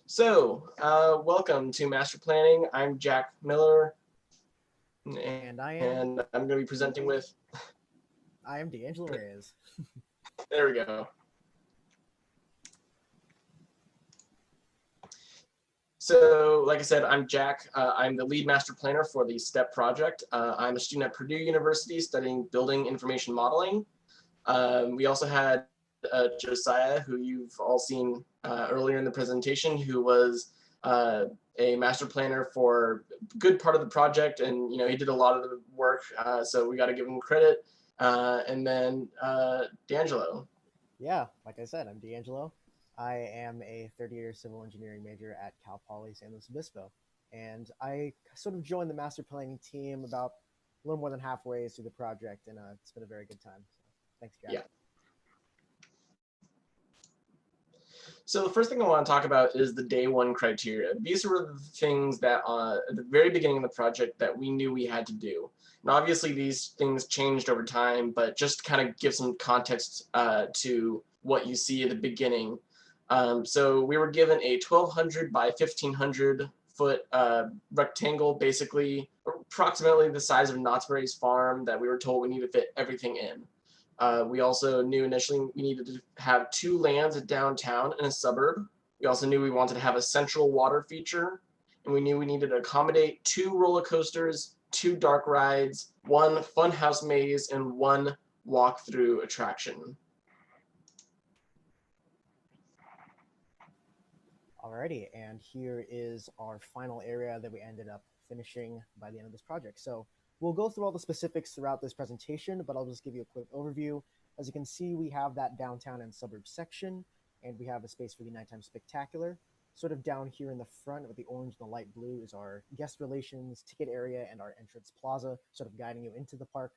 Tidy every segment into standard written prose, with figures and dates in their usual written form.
Welcome to Master Planning. I'm Jack Miller, And and I'm going to be presenting with. I am D'Angelo Reyes. There we go. So, like I said, I'm Jack. I'm the lead master planner for the STEP project. I'm a student at Purdue University studying building information modeling. We also had Josiah, who you've all seen earlier in the presentation, who was a master planner for a good part of the project, and he did a lot of the work, so we got to give him credit. And then D'Angelo. Yeah, like I said, I'm D'Angelo. I am a third-year civil engineering major at Cal Poly San Luis Obispo, and I sort of joined the master planning team about a little more than halfway through the project, and it's been a very good time. So, thanks, Jack. Yeah. So the first thing I want to talk about is the day one criteria. These were the things that at the very beginning of the project that we knew we had to do. And obviously these things changed over time, but just to kind of give some context to what you see at the beginning. So we were given a 1,200 by 1,500 foot rectangle, basically approximately the size of Knott's Berry's farm, that we were told we need to fit everything in. We also knew initially we needed to have 2 lands at downtown and a suburb. We also knew we wanted to have a central water feature, and we knew we needed to accommodate 2 roller coasters, 2 dark rides, 1 funhouse maze, and 1 walk-through attraction. Alrighty, and here is our final area that we ended up finishing by the end of this project. So we'll go through all the specifics throughout this presentation, but I'll just give you a quick overview. As you can see, we have that downtown and suburb section, and we have a space for the nighttime spectacular. Sort of down here in the front with the orange and the light blue is our guest relations, ticket area, and our entrance plaza, sort of guiding you into the park.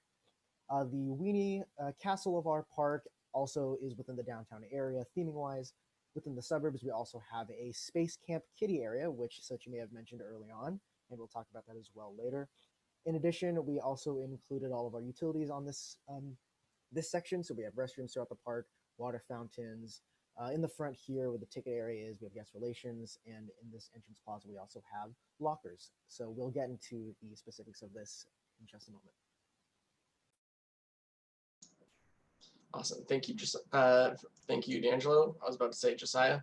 The weenie castle of our park also is within the downtown area, theming wise. Within the suburbs, we also have a Space Camp Kiddie area, which Sochi may have mentioned early on, and we'll talk about that as well later. In addition, we also included all of our utilities on this section. So we have restrooms throughout the park, water fountains. In the front here, where the ticket area is, we have guest relations, and in this entrance plaza, we also have lockers. So we'll get into the specifics of this in just a moment. Awesome. Thank you, D'Angelo. I was about to say Josiah.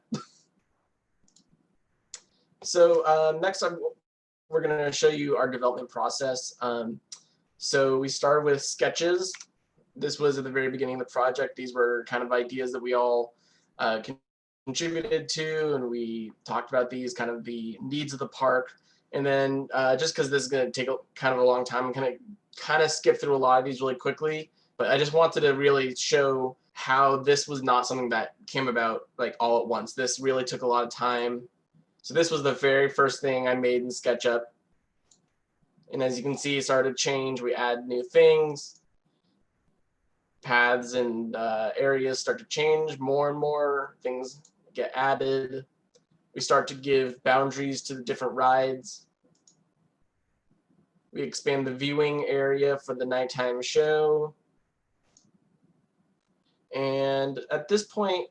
So next up, we're going to show you our development process. So we started with sketches. This was at the very beginning of the project. These were kind of ideas that we all contributed to, and we talked about these, kind of the needs of the park. And then just because this is going to take kind of a long time, I'm going to kind of skip through a lot of these really quickly. But I just wanted to really show how this was not something that came about like all at once. This really took a lot of time. So this was the very first thing I made in SketchUp. And as you can see, it started to change. We add new things. Paths and areas start to change. More and more things get added. We start to give boundaries to the different rides. We expand the viewing area for the nighttime show. And at this point,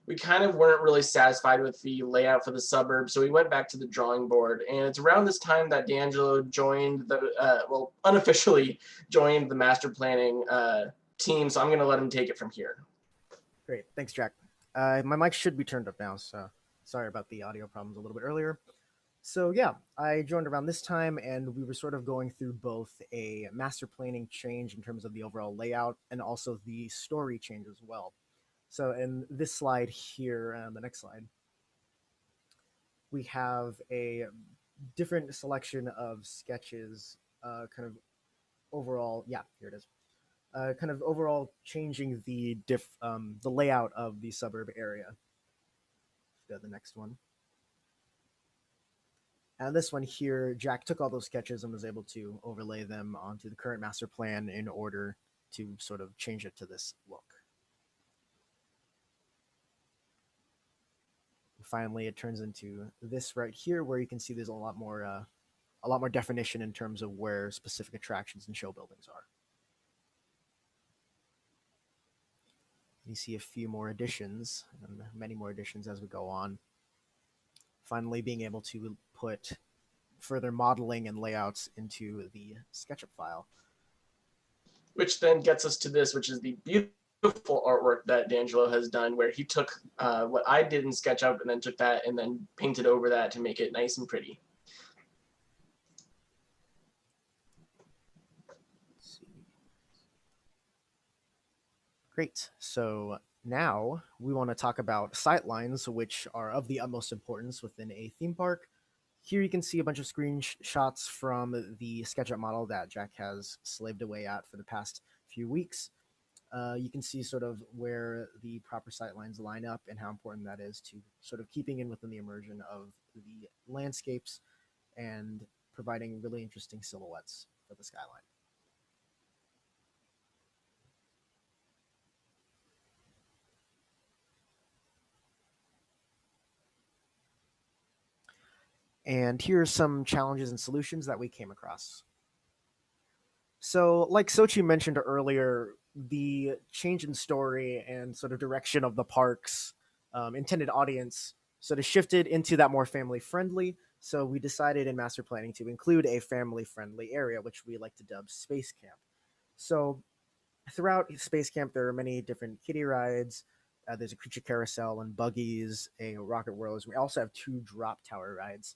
we kind of weren't really satisfied with the layout for the suburb, so we went back to the drawing board. And it's around this time that D'Angelo joined unofficially joined the master planning team, so I'm going to let him take it from here. Great. Thanks, Jack. My mic should be turned up now, so sorry about the audio problems a little bit earlier. So yeah, I joined around this time, and we were sort of going through both a master planning change in terms of the overall layout and also the story change as well. So in this slide here, the next slide, we have a different selection of sketches, kind of overall, yeah, here it is. Kind of overall changing the layout of the suburb area. Let's go to the next one. And this one here, Jack took all those sketches and was able to overlay them onto the current master plan in order to sort of change it to this look. And finally, it turns into this right here, where you can see there's a lot more definition in terms of where specific attractions and show buildings are. You see a few more additions and many more additions as we go on. finally being able to put further modeling and layouts into the SketchUp file. Which then gets us to this, which is the beautiful artwork that D'Angelo has done, where he took what I did in SketchUp and then took that and then painted over that to make it nice and pretty. Let's see. Great. So now we want to talk about sightlines, which are of the utmost importance within a theme park. Here you can see a bunch of screenshots from the SketchUp model that Jack has slaved away at for the past few weeks. You can see sort of where the proper sightlines line up and how important that is to sort of keeping in within the immersion of the landscapes and providing really interesting silhouettes for the skyline. And here are some challenges and solutions that we came across. So, like Sochi mentioned earlier, the change in story and sort of direction of the park's intended audience sort of shifted into that more family friendly. So, we decided in master planning to include a family friendly area, which we like to dub Space Camp. So, throughout Space Camp, there are many different kiddie rides. There's a creature carousel and buggies, a rocket whirlers. We also have 2 drop tower rides,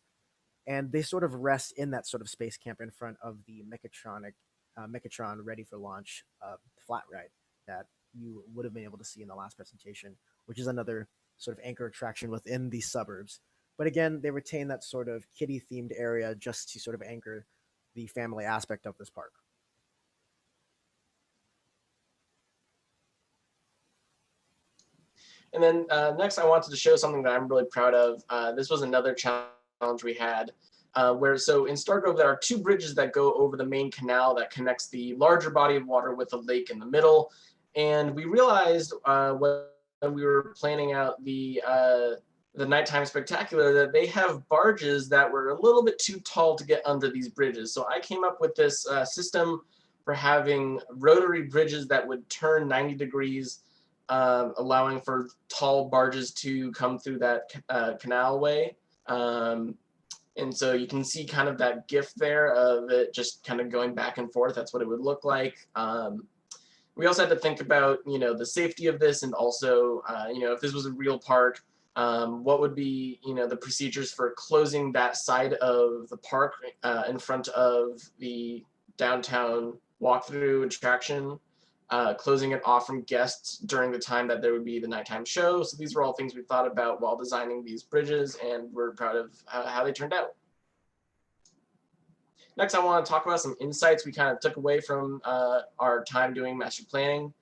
and they sort of rest in that sort of space camp in front of the Mechatron ready for launch flat ride that you would have been able to see in the last presentation, which is another sort of anchor attraction within the suburbs. But again, they retain that sort of kiddie themed area just to sort of anchor the family aspect of this park. And then next, I wanted to show something that I'm really proud of. This was another challenge we had, so in Stargrove, there are 2 bridges that go over the main canal that connects the larger body of water with a lake in the middle. And we realized when we were planning out the nighttime spectacular that they have barges that were a little bit too tall to get under these bridges. So I came up with this system for having rotary bridges that would turn 90 degrees, allowing for tall barges to come through that canalway. And so you can see kind of that GIF there of it just kind of going back and forth. That's what it would look like. We also had to think about, the safety of this, and also, if this was a real park, what would be, the procedures for closing that side of the park in front of the downtown walkthrough attraction, closing it off from guests during the time that there would be the nighttime show. So these were all things we thought about while designing these bridges, and we're proud of how they turned out. Next, I want to talk about some insights we kind of took away from our time doing master planning.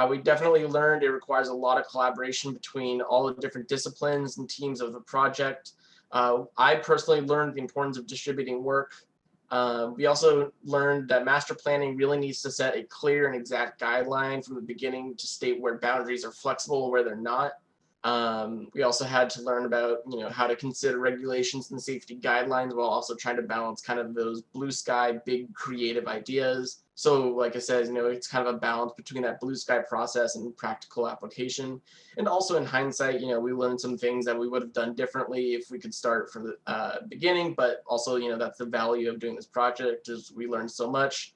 We definitely learned it requires a lot of collaboration between all the different disciplines and teams of the project. I personally learned the importance of distributing work. We also learned that master planning really needs to set a clear and exact guideline from the beginning to state where boundaries are flexible, where they're not. We also had to learn about, how to consider regulations and safety guidelines while also trying to balance kind of those blue sky, big creative ideas. So like I said, it's kind of a balance between that blue sky process and practical application. And also in hindsight, we learned some things that we would have done differently if we could start from the beginning, but also, that's the value of doing this project, is we learned so much.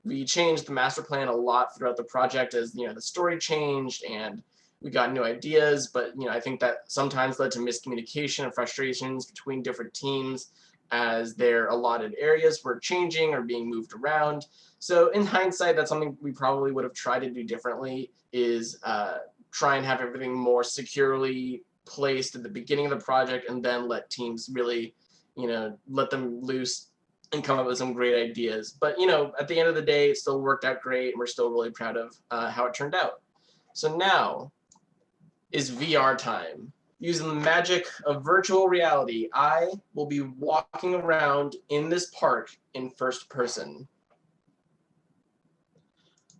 We changed the master plan a lot throughout the project as, the story changed and we got new ideas, but I think that sometimes led to miscommunication and frustrations between different teams as their allotted areas were changing or being moved around. So in hindsight, that's something we probably would have tried to do differently, is try and have everything more securely placed at the beginning of the project, and then let teams really, let them loose and come up with some great ideas. But at the end of the day, it still worked out great, and we're still really proud of how it turned out. So now is VR time. Using the magic of virtual reality, I will be walking around in this park in first person.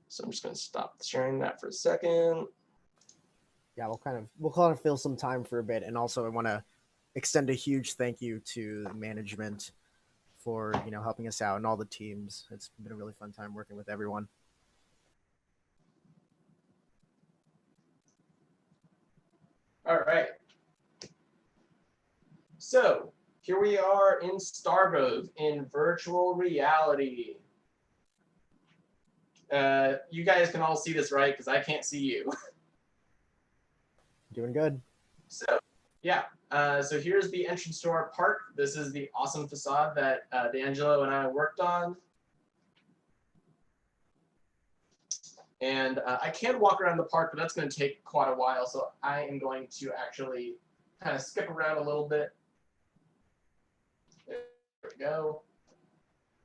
So I'm just going to stop sharing that for a second. Yeah, we'll kind of fill some time for a bit, and also I want to extend a huge thank you to management for helping us out and all the teams. It's been a really fun time working with everyone. All right. So here we are in Stargrove in virtual reality. You guys can all see this, right? Because I can't see you. Doing good. So yeah, so here's the entrance to our park. This is the awesome facade that D'Angelo and I worked on. And I can walk around the park, but that's going to take quite a while. So I am going to actually kind of skip around a little bit. There we go.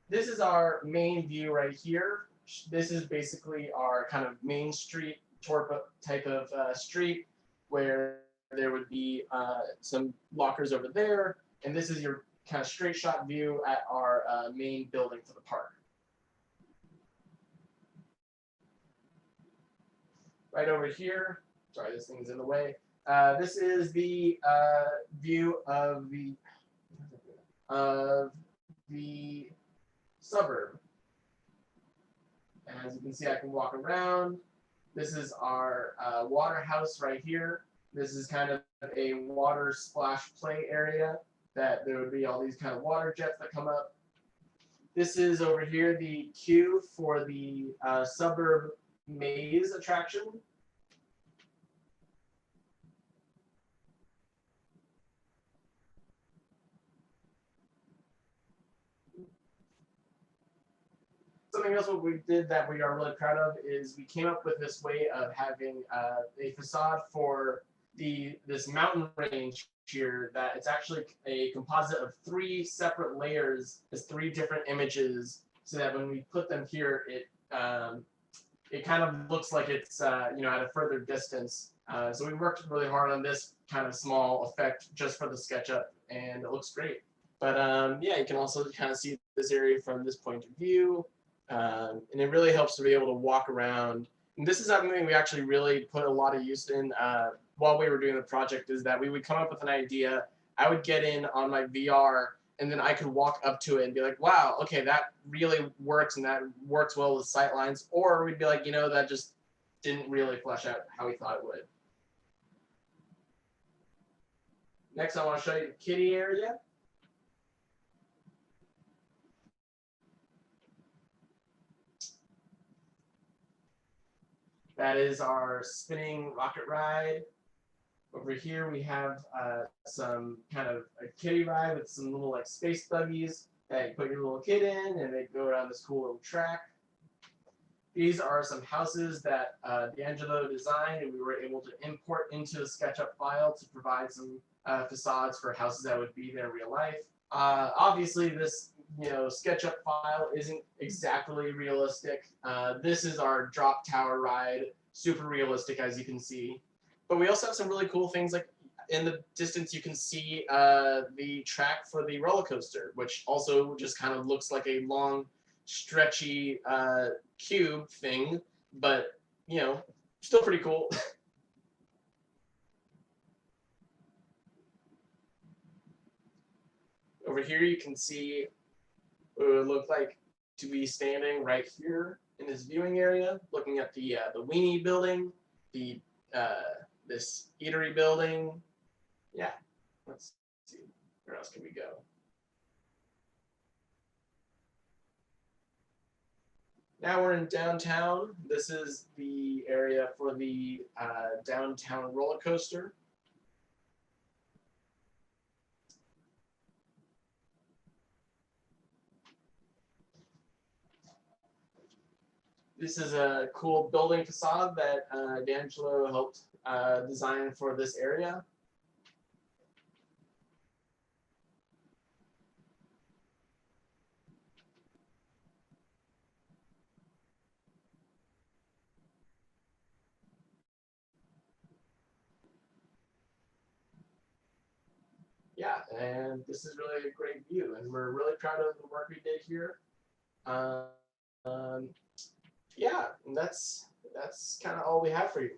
This is our main view right here. This is basically our kind of main street type of street where there would be some lockers over there. And this is your kind of straight shot view at our main building for the park. Right over here, sorry, this thing's in the way. This is the view of the suburb. And as you can see, I can walk around. This is our water house right here. This is kind of a water splash play area that there would be all these kind of water jets that come up. This is over here the queue for the suburb maze attraction. Something else what we did that we are really proud of is we came up with this way of having a facade for this mountain range here that it's actually a composite of 3 separate layers, as 3 different images, so that when we put them here, it kind of looks like it's at a further distance. So we worked really hard on this kind of small effect just for the SketchUp, and it looks great. But yeah, you can also kind of see this area from this point of view. And it really helps to be able to walk around. And this is something we actually really put a lot of use in while we were doing the project, is that we would come up with an idea, I would get in on my VR, and then I could walk up to it and be like, wow, okay, that really works, and that works well with sight lines. Or we'd be like, that just didn't really flesh out how we thought it would. Next, I want to show you the kiddie area. That is our spinning rocket ride. Over here we have some kind of a kiddie ride with some little like space buggies that you put your little kid in, and they go around this cool little track. These are some houses that D'Angelo designed, and we were able to import into the SketchUp file to provide some facades for houses that would be there in real life. Obviously, this SketchUp file isn't exactly realistic. This is our drop tower ride, super realistic as you can see. But we also have some really cool things, like in the distance you can see the track for the roller coaster, which also just kind of looks like a long, stretchy cube thing, but still pretty cool. Over here you can see what it would look like to be standing right here in this viewing area, looking at the Weenie building, this eatery building. Yeah, let's see, where else can we go? Now we're in downtown. This is the area for the downtown roller coaster. This is a cool building facade that D'Angelo helped design for this area. Yeah, and this is really a great view, and we're really proud of the work we did here. Yeah, and that's kind of all we have for you.